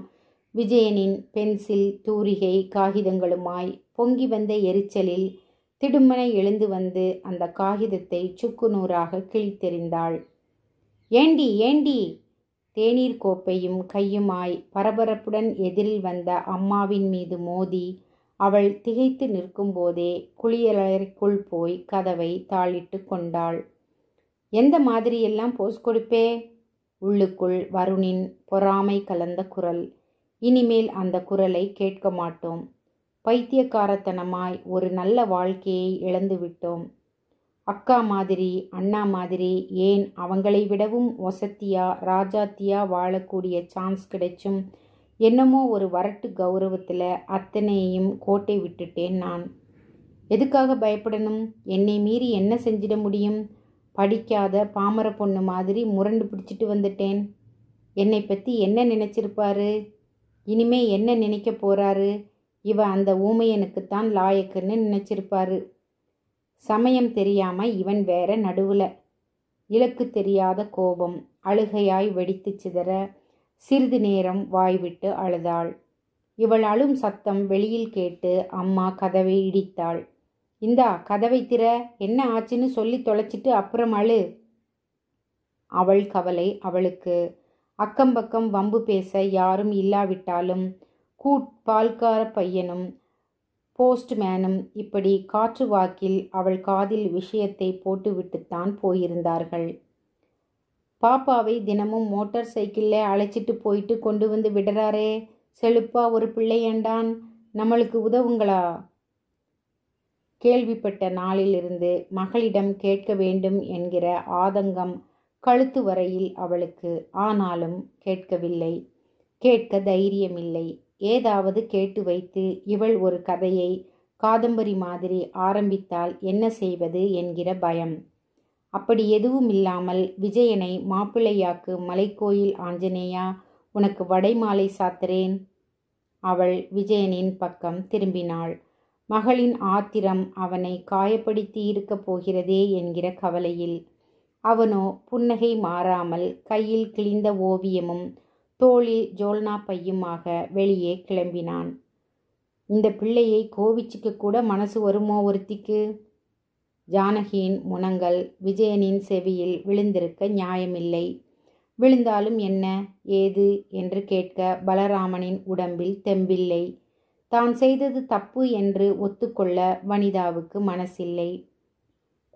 Speaker 1: விஜயனின் பென்சில் தூரிகை காகிதங்களுமாய் பொங்கி வந்த எரிச்சலில் திடுமென எழுந்து வந்து அந்த காகிதத்தை சுக்குநூறாக கிழித்தெறிந்தாள். ஏண்டி ஏண்டி? தேநீர் கோப்பையும் கையுமாய் பரபரப்புடன் எதிரில் வந்த அம்மாவின் மீது மோதி அவள் திகைத்து நிற்கும்போதே குளியலறைக்குள் போய் கதவை தாளிட்டு கொண்டாள். எந்த மாதிரியெல்லாம் போஸ் கொடுப்பே? உள்ளுக்குள் வருணின் பொறாமை கலந்த குரல். இனிமேல் அந்த குரலை கேட்க மாட்டோம். பைத்தியக்காரத்தனமாய் ஒரு நல்ல வாழ்க்கையை இழந்து விட்டோம். அக்கா மாதிரி, அண்ணா மாதிரி, ஏன் அவங்களை விடவும் ஒசத்தியா ராஜாத்தியா வாழக்கூடிய சான்ஸ் கிடைச்சும் என்னமோ ஒரு வரட்டு கௌரவத்தில் அத்தனையும் கோட்டை விட்டுட்டேன் நான். எதுக்காக பயப்படணும்? என்னை மீறி என்ன செஞ்சிட முடியும்? படிக்காத பாமர பொண்ணு மாதிரி முரண்டு பிடிச்சிட்டு வந்துட்டேன். என்னை பற்றி என்ன நினைச்சிருப்பாரு? இனிமே என்ன நினைக்க போறாரு? இவ அந்த ஊமையனுக்குத்தான் லாயக்குன்னு நினைச்சிருப்பாரு. சமயம் தெரியாம இவன் வேற நடுவுல. இலக்கு தெரியாத கோபம் அழுகையாய் வெடித்து சிதற சிறிது நேரம் வாய்விட்டு அழுதாள். இவள் அழும் சத்தம் வெளியில் கேட்டு அம்மா கதவை இடித்தாள். இந்தா கதவை திற, என்ன ஆச்சுன்னு சொல்லி தொலைச்சிட்டு அப்புறம் அழு. அவள் கவலை அவளுக்கு. அக்கம்பக்கம் வம்பு பேச யாரும் இல்லாவிட்டாலும் பால்கார பையனும் போஸ்ட்மேனும் இப்படி காற்று வாக்கில் அவள் காதில் விஷயத்தை போட்டுவிட்டுத்தான் போயிருந்தார்கள். பாப்பாவை தினமும் மோட்டார் சைக்கிளில் அழைச்சிட்டு போயிட்டு கொண்டு வந்து விடுறாரே, செழுப்பா ஒரு பிள்ளையண்டான், நம்மளுக்கு உதவுங்களா? கேள்விப்பட்ட நாளிலிருந்து மகளிடம் கேட்க வேண்டும் என்கிற ஆதங்கம் கழுத்து வரையில் அவளுக்கு. ஆனாலும் கேட்கவில்லை. கேட்க தைரியமில்லை. ஏதாவது கேட்டு வைத்து இவள் ஒரு கதையை காதம்பரி மாதிரி ஆரம்பித்தால் என்ன செய்வது என்கிற பயம். அப்படி எதுவும் இல்லாமல் விஜயனை மாப்பிள்ளையாக்கு மலைக்கோயில் ஆஞ்சநேயா, உனக்கு வடை மாலை சாத்துறேன். அவள் விஜயனின் பக்கம் திரும்பினாள். மகளின் ஆத்திரம் அவனை காயப்படுத்தி இருக்கப் போகிறதே என்கிற கவலையில். அவனோ புன்னகை மாறாமல் கையில் கிழிந்த ஓவியமும் தோளில் ஜோல்னா பையுமாக வெளியே கிளம்பினான். இந்த பிள்ளையை கோவிச்சுக்க கூட மனசு வருமோ ஒருத்திக்கு? ஜானகியின் முனங்கள் விஜயனின் செவியில் விழுந்திருக்க நியாயமில்லை. விழுந்தாலும் என்ன ஏது என்று கேட்க பலராமனின் உடம்பில் தெம்பில்லை. தான் செய்தது தப்பு என்று ஒத்துக்கொள்ள வனிதாவுக்கு மனசில்லை.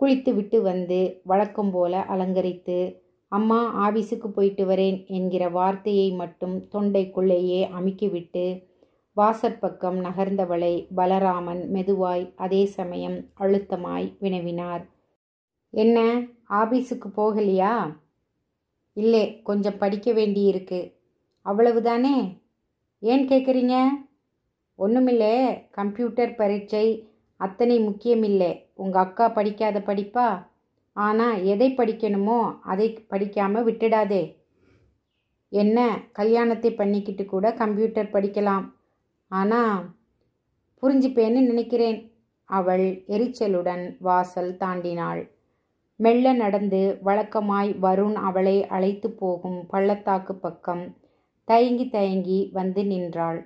Speaker 1: குளித்துவிட்டு வந்து வழக்கம் போல அலங்கரித்து அம்மா ஆபீஸுக்கு போயிட்டு வரேன் என்கிற வார்த்தையை மட்டும் தொண்டைக்குள்ளேயே அமுக்கிவிட்டு வாசற்பக்கம் நகர்ந்தவளை பலராமன் மெதுவாய் அதே சமயம் அழுத்தமாய் வினவினார். என்ன, ஆபீஸுக்கு போகலையா? இல்லை, கொஞ்சம் படிக்க வேண்டியிருக்கு. அவ்வளவுதானே? ஏன் கேட்குறீங்க? ஒன்றுமில்லை, கம்ப்யூட்டர் பரீட்சை அத்தனை முக்கியமில்லை. உங்கள் அக்கா படிக்காத படிப்பா? ஆனால் எதை படிக்கணுமோ அதை படிக்காமல் விட்டுடாதே. என்ன, கல்யாணத்தை பண்ணிக்கிட்டு கூட கம்ப்யூட்டர் படிக்கலாம். ஆனால் புரிஞ்சுப்பேன்னு நினைக்கிறேன். அவள் எரிச்சலுடன் வாசல் தாண்டினாள். மெல்ல நடந்து வழக்கமாய் வருண் அவளை அழைத்து போகும் பள்ளத்தாக்கு பக்கம் தயங்கி தயங்கி வந்து நின்றாள்.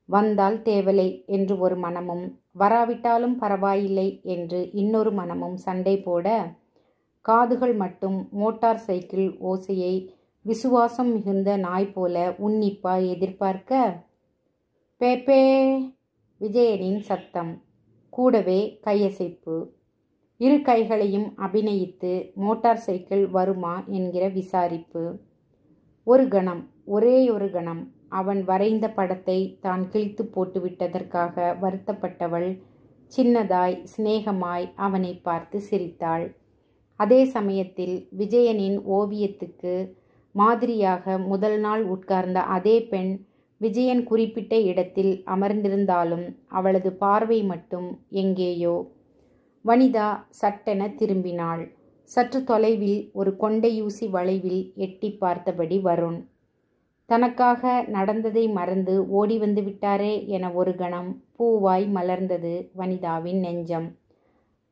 Speaker 1: வந்தால் தேவலை என்று ஒரு மனமும், வராவிட்டாலும் பரவாயில்லை என்று இன்னொரு மனமும் சண்டை போட, காதுகள் மட்டும் மோட்டார் சைக்கிள் ஓசையை விசுவாசம் மிகுந்த நாய் போல உன்னிப்பாய் எதிர்பார்க்க, பேப்பே விஜயனின் சத்தம், கூடவே கையசைப்பு. இரு கைகளையும் அபிநயித்து மோட்டார் சைக்கிள் வருமா என்கிற விசாரிப்பு. ஒரு கணம், ஒரே ஒரு கணம் அவன் வரைந்த படத்தை தான் கிழித்து போட்டுவிட்டதற்காக வருத்தப்பட்டவள் சின்னதாய் சிநேகமாய் அவனை பார்த்து சிரித்தாள். அதே சமயத்தில் விஜயனின் ஓவியத்துக்கு மாதிரியாக முதல் நாள் உட்கார்ந்த அதே பெண் விஜயன் குறிப்பிட்ட இடத்தில் அமர்ந்திருந்தாலும் அவளது பார்வை மட்டும் எங்கேயோ. வனிதா சட்டென திரும்பினாள். சற்று தொலைவில் ஒரு கொண்டையூசி வளைவில் எட்டி பார்த்தபடி வருண். தனக்காக நடந்ததை மறந்து ஓடி வந்து விட்டாரே என ஒரு கணம் பூவாய் மலர்ந்தது வனிதாவின் நெஞ்சம்.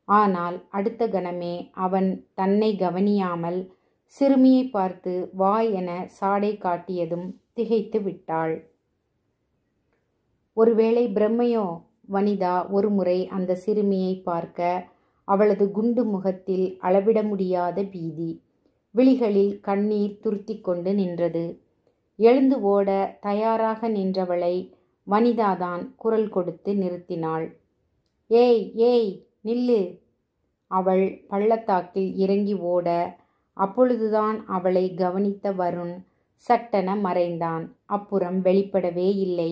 Speaker 1: ஆனால் அடுத்த கணமே அவன் தன்னை கவனியாமல் சிறுமியை பார்த்து வா என சாடை காட்டியதும் திகைத்து விட்டாள். ஒருவேளை பிரம்மையோ? வனிதா ஒரு முறை அந்த சிறுமியை பார்க்க அவளது குண்டு முகத்தில் அளவிட முடியாத பீதி, விழிகளில் கண்ணீர் துருத்தி கொண்டு நின்றது. எழுந்து ஓட தயாராக நின்றவளை வனிதாதான் குரல் கொடுத்து நிறுத்தினாள். ஏய் ஏய் நில்லு! அவள் பள்ளத்தாக்கில் இறங்கி ஓட அப்பொழுதுதான் அவளை கவனித்த வருண் சட்டென மறைந்தான். அப்புறம் வெளிப்படவே இல்லை.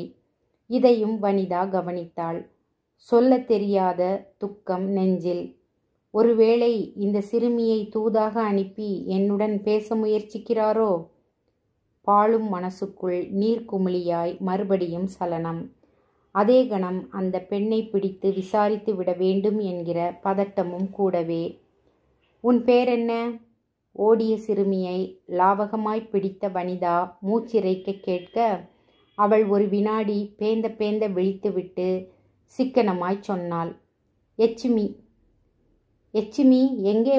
Speaker 1: இதையும் வனிதா கவனித்தாள். சொல்ல தெரியாத துக்கம் நெஞ்சில். ஒருவேளை இந்த சிறுமியை தூதாக அனுப்பி என்னுடன் பேச முயற்சிக்கிறாரோ? பாழும் மனசுக்குள் நீர்க்குமிழியாய் மறுபடியும் சலனம். அதே கணம் அந்த பெண்ணை பிடித்து விசாரித்து விட வேண்டும் என்கிற பதட்டமும் கூடவே. உன் பேரென்ன? ஓடிய சிறுமியை லாவகமாய் பிடித்த வனிதா மூச்சிறைக்க கேட்க அவள் ஒரு வினாடி பேந்த பேந்த விழித்துவிட்டு சிக்கனமாய் சொன்னாள், எச்சிமி. எச்சிமி, எங்கே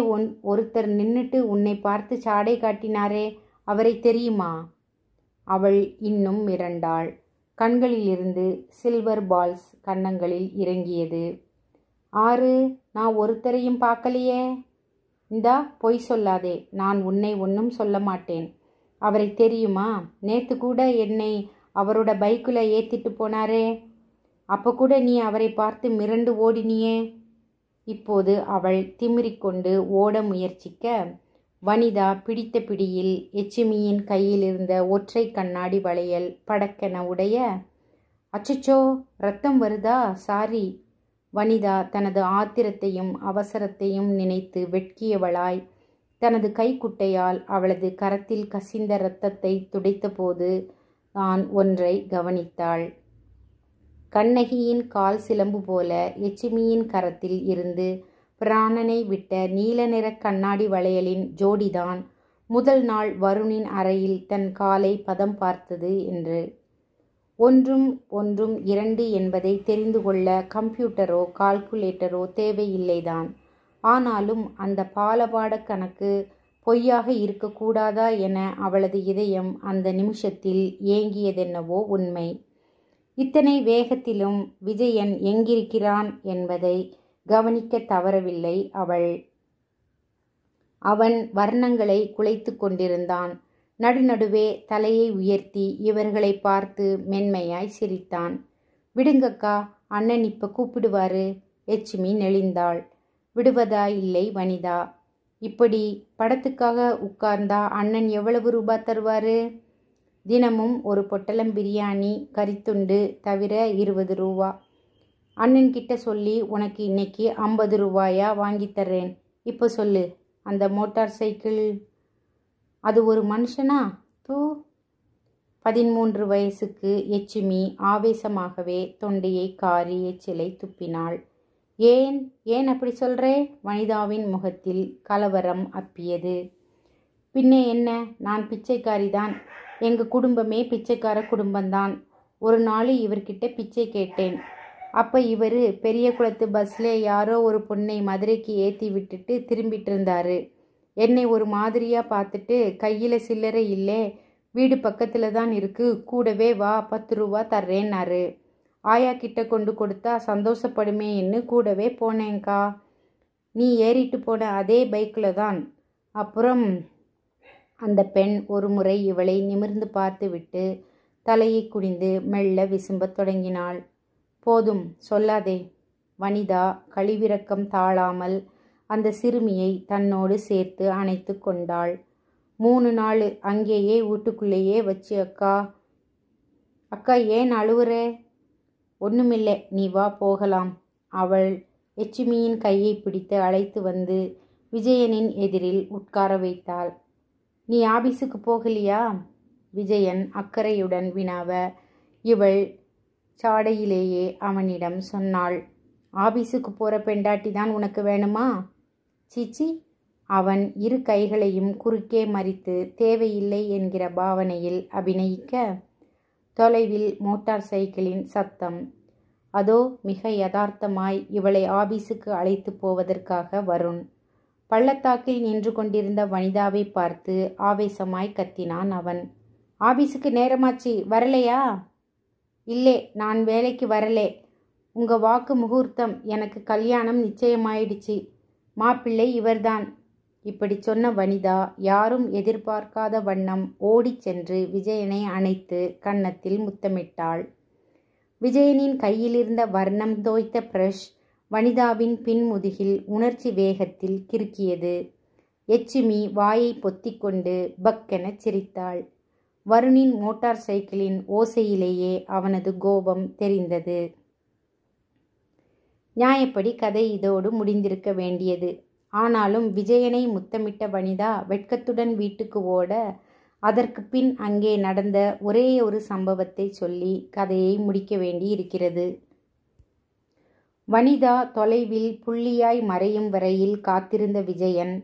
Speaker 1: ஒருத்தர் நின்னுட்டு உன்னை பார்த்து சாடை காட்டினாரே, அவரை தெரியுமா? அவள் இன்னும் மிரண்டாள். கண்களிலிருந்து சில்வர் பால்ஸ் கன்னங்களில் இறங்கியது. ஆறு, நான் ஒருத்தரையும் பார்க்கலையே. இந்தா பொய் சொல்லாதே, நான் உன்னை ஒன்றும் சொல்ல மாட்டேன். அவரை தெரியுமா? நேத்து கூட என்னை அவரோட பைக்குல ஏத்திட்டு போனாரே, அப்போ கூட நீ அவரை பார்த்து மிரண்டு ஓடினியே. இப்போது அவள் திமிரிக்கொண்டு ஓட முயற்சிக்க வனிதா பிடித்த பிடியில் எச்சிமியின் கையில் இருந்த ஒற்றை கண்ணாடி வளையல் படக்கென உடைய. அச்சச்சோ, ரத்தம் வருதா? சாரி. வனிதா தனது ஆத்திரத்தையும் அவசரத்தையும் நினைத்து வெட்கியவளாய் தனது கைக்குட்டையால் அவளது கரத்தில் கசிந்த இரத்தத்தை துடைத்தபோது தான் ஒன்றை கவனித்தாள். கண்ணகியின் கால் சிலம்பு போல எச்சிமியின் கரத்தில் இருந்து பிராணனை விட்ட நீல நிற கண்ணாடி வளையலின் ஜோடிதான் முதல் நாள் வருணின் அறையில் தன் காலை பதம் பார்த்தது என்று. ஒன்றும் ஒன்றும் 2 என்பதை தெரிந்து கொள்ள கம்ப்யூட்டரோ கால்குலேட்டரோ தேவையில்லைதான். ஆனாலும் அந்த பாலபாட கணக்கு பொய்யாக இருக்கக்கூடாதா என அவளது இதயம் அந்த நிமிஷத்தில் ஏங்கியதென்னவோ உண்மை. இத்தனை வேகத்திலும் விஜயன் எங்கிருக்கிறான் என்பதை கவனிக்க தவறவில்லை அவள். அவன் வர்ணங்களை குலைத்து கொண்டிருந்தான். நடுநடுவே தலையை உயர்த்தி இவர்களை பார்த்து மென்மையாய் சிரித்தான். விடுங்கக்கா, அண்ணன் இப்ப கூப்பிடுவாரு. எச்சிமி நெளிந்தாள். விடுவதா இல்லை வனிதா. இப்படி படத்துக்காக உட்கார்ந்தா அண்ணன் எவ்வளவு ரூபா தருவாரு? தினமும் ஒரு பொட்டலம் பிரியாணி கறித்துண்டு தவிர 20 ரூபா. அண்ணன்கிட்ட சொல்லி உனக்கு இன்னைக்கு 50 ரூபாயா வாங்கித்தர்றேன். இப்போ சொல்லு, அந்த மோட்டார் சைக்கிள் அது ஒரு மனுஷனா? தூ. 13 வயசுக்கு எச்சிமி ஆவேசமாகவே தொண்டையை காரி எச்சிலை துப்பினாள். ஏன் ஏன் அப்படி சொல்றே? வனிதாவின் முகத்தில் கலவரம் அப்பியது. பின்னே என்ன, நான் பிச்சைக்காரிதான். எங்கள் குடும்பமே பிச்சைக்கார குடும்பம்தான். ஒரு நாள் இவர்கிட்ட பிச்சை கேட்டேன். அப்போ இவர் பெரிய குளத்து பஸ்ஸில் யாரோ ஒரு பொண்ணை மதுரைக்கு ஏற்றி விட்டுட்டு திரும்பிட்டு இருந்தாரு. என்னை ஒரு மாதிரியாக பார்த்துட்டு கையில் சில்லறை இல்லை, வீடு பக்கத்தில் தான் இருக்குது, கூடவே வா 10 ரூபா தர்றேன்னாரு. ஆயா கிட்ட கொண்டு கொடுத்தா சந்தோஷப்படுமேன்னு கூடவே போனேங்க்கா. நீ ஏறிட்டு போன அதே பைக்கில் தான். அப்புறம் அந்த பெண் ஒரு முறை இவளை நிமிர்ந்து பார்த்துவிட்டு தலையை குனிந்து மெல்ல விசும்பத் தொடங்கினாள். போதும், சொல்லாதே. வனிதா கழிவிரக்கம் தாழாமல் அந்த சிறுமியை தன்னோடு சேர்த்து அணைத்து கொண்டாள். 3 நாள் அங்கேயே வீட்டுக்குள்ளேயே வச்சு அக்கா. அக்கா ஏன் அழுவுறே? ஒன்றுமில்லை, நீ வா போகலாம். அவள் எச்சிமியின் கையை பிடித்து அழைத்து வந்து விஜயனின் எதிரில் உட்கார வைத்தாள். நீ ஆபீஸுக்கு போகலையா? விஜயன் அக்கறையுடன் வினாவ, இவள் சாடையிலேயே அவனிடம் சொன்னாள். ஆபீஸுக்கு போகிற பெண்டாட்டி தான் உனக்கு வேணுமா? சீச்சி. அவன் இரு கைகளையும் குறுக்கே மறித்து தேவையில்லை என்கிற பாவனையில் அபிநயிக்க, தொலைவில் மோட்டார் சைக்கிளின் சத்தம். அதோ மிக யதார்த்தமாய் இவளை ஆபீஸுக்கு அழைத்து போவதற்காக வருண். பள்ளத்தாக்கில் நின்று கொண்டிருந்த வனிதாவை பார்த்து ஆவேசமாய் கத்தினான் அவன். ஆபீஸுக்கு நேரமாச்சு, வரலையா? இல்லே, நான் வேலைக்கு வரலே. உங்க வாக்கு முகூர்த்தம், எனக்கு கல்யாணம் நிச்சயமாயிடுச்சு. மாப்பிள்ளை இவர்தான். இப்படி சொன்ன வனிதா யாரும் எதிர்பார்க்காத வண்ணம் ஓடிச் சென்று விஜயனை அணைத்து கன்னத்தில் முத்தமிட்டாள். விஜயனின் கையிலிருந்த வர்ணம் தோய்த்த பிரஷ் வனிதாவின் பின்முதுகில் உணர்ச்சி வேகத்தில் கிறுக்கியது. எச்சுமி வாயை பொத்திக்கொண்டு பக்கெனச் சிரித்தாள். வருணின் மோட்டார் சைக்கிளின் ஓசையிலேயே அவனது கோபம் தெரிந்தது. நியாயப்படி கதை இதோடு முடிந்திருக்க வேண்டியது. ஆனாலும் விஜயனை முத்தமிட்ட வனிதா வெட்கத்துடன் வீட்டுக்கு ஓட, அதற்கு பின் அங்கே நடந்த ஒரே ஒரு சம்பவத்தை சொல்லி கதையை முடிக்க வேண்டி இருக்கிறது. வனிதா தொலைவில் புள்ளியாய் மறையும் வரையில் காத்திருந்த விஜயன்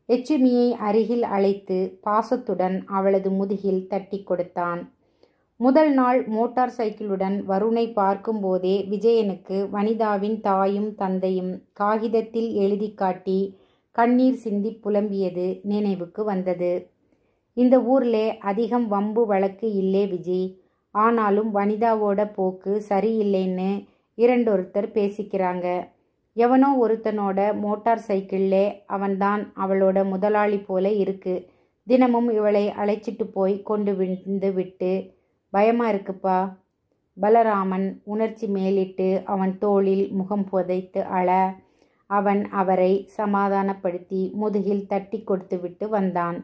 Speaker 1: எச்சுமியை அருகில் அழைத்து பாசத்துடன் அவளது முதுகில் தட்டி கொடுத்தான். முதல் நாள் மோட்டார் சைக்கிளுடன் வருணை பார்க்கும்போதே விஜயனுக்கு வனிதாவின் தாயும் தந்தையும் காகிதத்தில் எழுதி காட்டி கண்ணீர் சிந்தி புலம்பியது நினைவுக்கு வந்தது. இந்த ஊர்லே அதிகம் வம்பு வழக்கு இல்லே விஜி. ஆனாலும் வனிதாவோட போக்கு சரியில்லைன்னு இரண்டொருத்தர் பேசிக்கிறாங்க. எவனோ ஒருத்தனோட மோட்டார் சைக்கிள்லே அவன்தான் அவளோட முதலாளி போல இருக்கு. தினமும் இவளை அழைச்சிட்டு போய் கொண்டு வந்து விட்டு பயமா இருக்குப்பா. பலராமன் உணர்ச்சி மேலிட்டு அவன் தோளில் முகம் புதைத்து அழ, அவன் அவரை சமாதானப்படுத்தி முதுகில் தட்டி கொடுத்து விட்டு வந்தான்.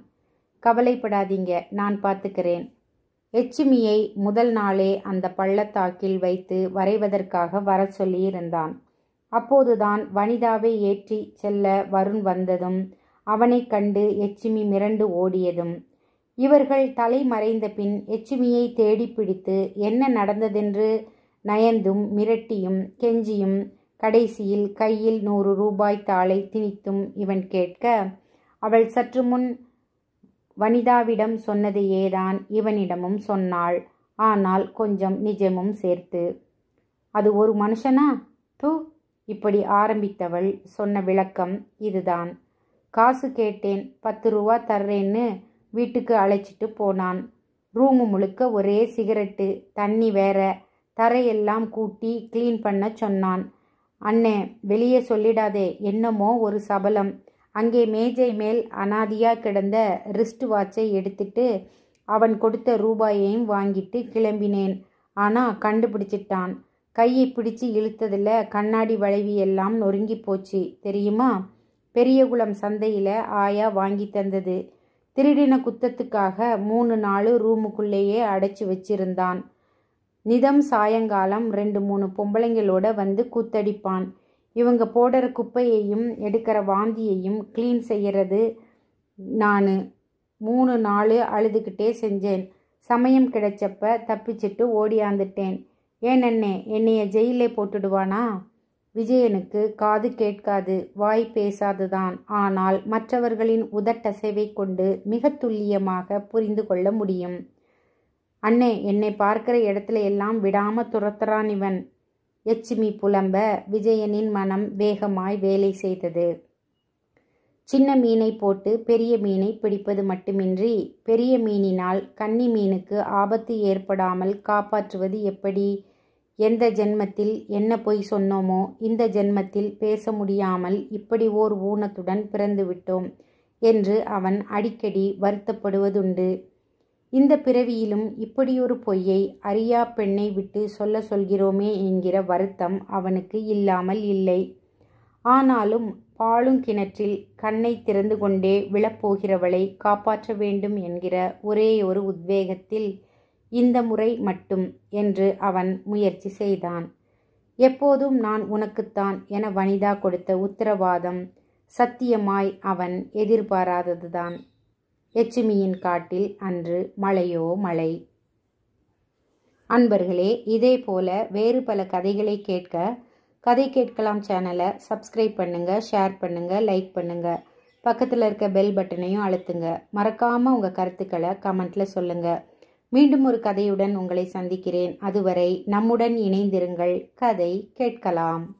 Speaker 1: கவலைப்படாதீங்க, நான் பார்த்துக்கிறேன். எச்சுமியை முதல் நாளே அந்த பள்ளத்தாக்கில் வைத்து வரைவதற்காக வர சொல்லியிருந்தான். அப்போதுதான் வனிதாவை ஏற்றி செல்ல வருண் வந்ததும் அவனை கண்டு எச்சுமி மிரண்டு ஓடியதும், இவர்கள் தலை மறைந்த பின் எச்சுமியை தேடி பிடித்து என்ன நடந்ததென்று நயந்தும் மிரட்டியும் கெஞ்சியும் கடைசியில் கையில் 100 ரூபாய் தாளை திணித்தும் இவன் கேட்க, அவள் சற்று முன் வனிதாவிடம் சொன்னதையேதான் இவனிடமும் சொன்னாள். ஆனால் கொஞ்சம் நிஜமும் சேர்த்து. அது ஒரு மனுஷனா? தூ. இப்படி ஆரம்பித்தவள் சொன்ன விளக்கம் இதுதான். காசு கேட்டேன், 10 ரூபா தர்றேன்னு வீட்டுக்கு அழைச்சிட்டு போனான். ரூமு முழுக்க ஒரே சிகரெட்டு, தண்ணி வேற. தரையெல்லாம் கூட்டி க்ளீன் பண்ண சொன்னான். அண்ணே, வெளியே சொல்லிடாதே, என்னமோ ஒரு சபலம். அங்கே மேஜை மேல் அனாதியா கிடந்த ரிஸ்ட் வாட்சை எடுத்துட்டு அவன் கொடுத்த ரூபாயையும் வாங்கிட்டு கிளம்பினேன். ஆனால் கண்டுபிடிச்சிட்டான். கையை பிடிச்சு இழுத்ததில் கண்ணாடி வளைவி எல்லாம் நொறுங்கி போச்சு தெரியுமா? பெரியகுளம் சந்தையில் ஆயா வாங்கி தந்தது. திருடின குத்தத்துக்காக 3 நாள் ரூமுக்குள்ளேயே அடைச்சி வச்சிருந்தான். நிதம் சாயங்காலம் 2-3 பொம்பளைங்களோட வந்து கூத்தடிப்பான். இவங்க போடுற குப்பையையும் எடுக்கிற வாந்தியையும் க்ளீன் செய்கிறது நான். 3 நாள் அழுதுகிட்டே செஞ்சேன். சமயம் கிடைச்சப்ப தப்பிச்சிட்டு ஓடியாந்துட்டேன். ஏனண்ணே, என்னைய ஜெயிலே போட்டுடுவானா? விஜயனுக்கு காது கேட்காது, வாய் பேசாதுதான். ஆனால் மற்றவர்களின் உதட்டசைவை கொண்டு மிக துல்லியமாக புரிந்து கொள்ள முடியும். அண்ணே, என்னை பார்க்கிற இடத்துல எல்லாம் விடாம துரத்துறான் இவன். எச்சுமி புலம்ப விஜயனின் மனம் வேகமாய் வேலை செய்தது. சின்ன மீனை போட்டு பெரிய மீனை பிடிப்பது மட்டுமின்றி பெரிய மீனினால் கன்னி மீனுக்கு ஆபத்து ஏற்படாமல் காப்பாற்றுவது எப்படி? எந்த ஜென்மத்தில் என்ன பொய் சொன்னோமோ இந்த ஜென்மத்தில் பேச முடியாமல் இப்படி ஓர் ஊனத்துடன் பிறந்து விட்டோம் என்று அவன் அடிக்கடி வருத்தப்படுவதுண்டு. இந்த பிறவியிலும் இப்படியொரு பொய்யை அறியா பெண்ணை விட்டு சொல்கிறோமே என்கிற வருத்தம் அவனுக்கு இல்லாமல் இல்லை. ஆனாலும் பாழுங்கிணற்றில் கண்ணை திறந்து கொண்டே விழப்போகிறவளை காப்பாற்ற வேண்டும் என்கிற ஒரேயொரு உத்வேகத்தில் இந்த முறை மட்டும் என்று அவன் முயற்சி செய்தான். எப்போதும் நான் உனக்குத்தான் என வனிதா கொடுத்த உத்தரவாதம் சத்தியமாய் அவன் எதிர்பாராததுதான். எச்சுமியின் காட்டில் அன்று மழையோ மழை. அன்பர்களே, இதே போல வேறு பல கதைகளை கேட்க கதை கேட்கலாம் சேனலை சப்ஸ்கிரைப் பண்ணுங்க, ஷேர் பண்ணுங்க, லைக் பண்ணுங்க. பக்கத்தில் இருக்க பெல் பட்டனையும் அழுத்துங்க. மறக்காம உங்க கருத்துக்களை கமெண்ட்ல சொல்லுங்க. மீண்டும் ஒரு கதையுடன் உங்களை சந்திக்கிறேன். அதுவரை நம்முடன் இணைந்திருங்கள். கதை கேட்கலாம்.